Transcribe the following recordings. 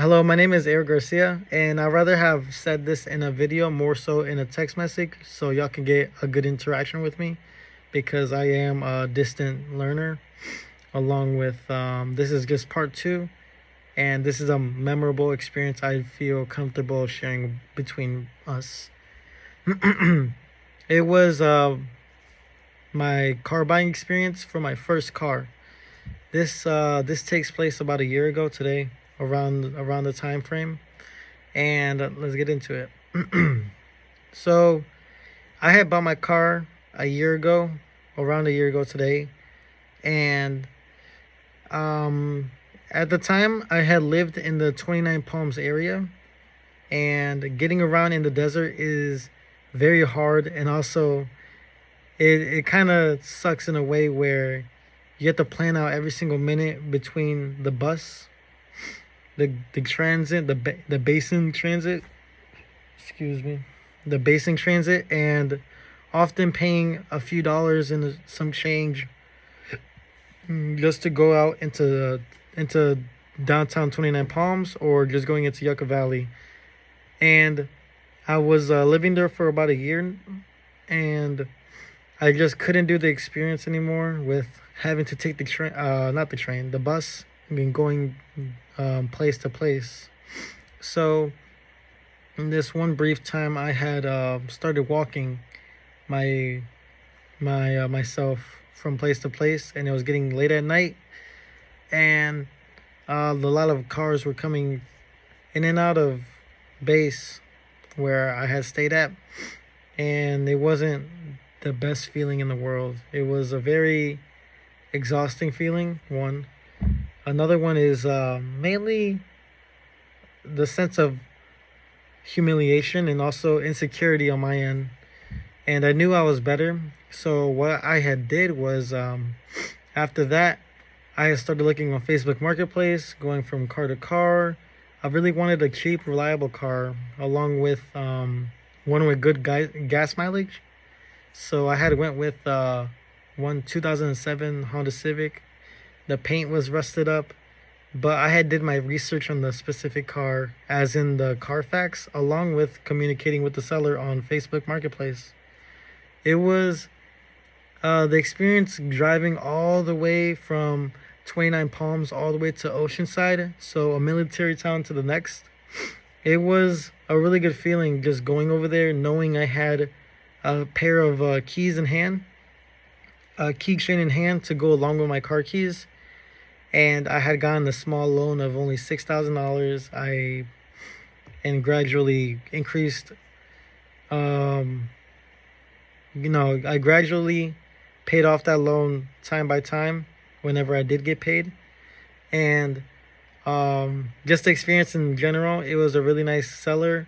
Hello, my name is Eric Garcia, and I'd rather have said this in a video more so in a text message so y'all can get a good interaction with me because I am a distant learner. Along with this is just part two, and this is a memorable experience I feel comfortable sharing between us. It was my car buying experience for my first car. This takes place about a year ago today, around the time frame, and let's get into it. So I had bought my car a year ago, around a year ago today, and um, at the time I had lived in the 29 Palms area, and getting around in the desert is very hard, and also it kind of sucks in a way where you have to plan out every single minute between the bus, the transit, the basin transit, excuse me, the basin transit, and often paying a few dollars and some change just to go out into downtown 29 Palms or just going into Yucca Valley. And I was living there for about a year, and I just couldn't do the experience anymore with having to take the train, not the train, the bus. I mean, going place to place. So, in this one brief time, I had started walking my myself from place to place, and it was getting late at night, and a lot of cars were coming in and out of base where I had stayed at, and it wasn't the best feeling in the world. It was a very exhausting feeling. One, another one is mainly the sense of humiliation and also insecurity on my end. And I knew I was better. So what I had did was after that, I had started looking on Facebook Marketplace, going from car to car. I really wanted a cheap, reliable car, along with one with good gas mileage. So I had went with one 2007 Honda Civic. The paint was rusted up, but I had did my research on the specific car, as in the Carfax, along with communicating with the seller on Facebook Marketplace. It was the experience driving all the way from 29 Palms all the way to Oceanside, so a military town to the next. It was a really good feeling just going over there, knowing I had a pair of keys in hand, a keychain in hand to go along with my car keys, and I had gotten a small loan of only $6,000. And gradually increased. I gradually paid off that loan time by time whenever I did get paid, and just the experience in general, it was a really nice seller.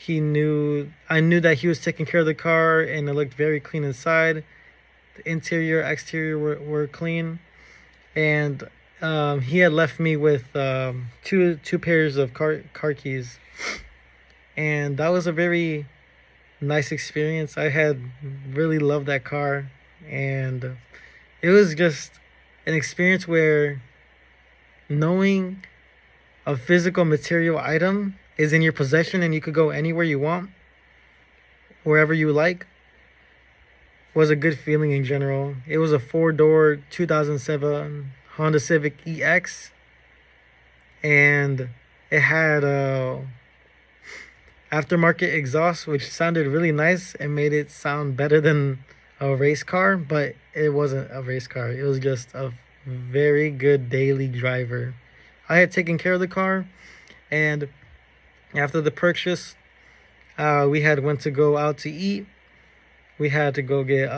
I knew that he was taking care of the car, and it looked very clean inside. The interior, exterior were clean, and he had left me with two pairs of car keys, and that was a very nice experience. I had really loved that car, and it was just an experience where knowing a physical material item is in your possession and you could go anywhere you want, wherever you like, was a good feeling in general. It was a four-door 2007 Honda Civic EX, and it had a aftermarket exhaust, which sounded really nice and made it sound better than a race car, but it wasn't a race car. It was just a very good daily driver. I had taken care of the car, and after the purchase, we had went to go out to eat. We had to go get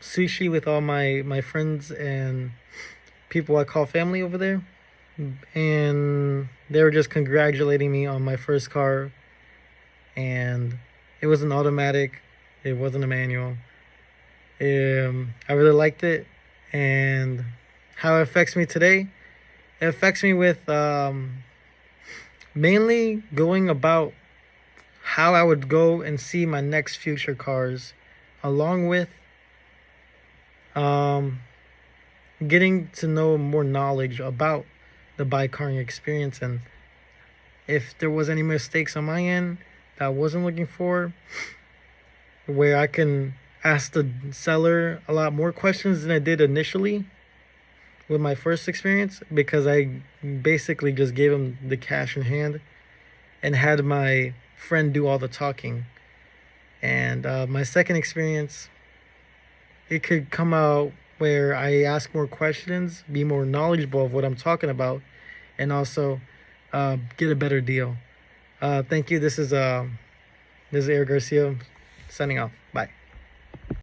sushi with all my friends and people I call family over there, and they were just congratulating me on my first car, and it was an automatic. It wasn't a manual. I really liked it, and how it affects me today, it affects me with mainly going about how I would go and see my next future cars, along with um, getting to know more knowledge about the bike caring experience and if there was any mistakes on my end that I wasn't looking for, where I can ask the seller a lot more questions than I did initially with my first experience, because I basically just gave him the cash in hand and had my friend do all the talking. And my second experience, it could come out where I ask more questions, be more knowledgeable of what I'm talking about, and also get a better deal. Thank you. This is Eric Garcia signing off.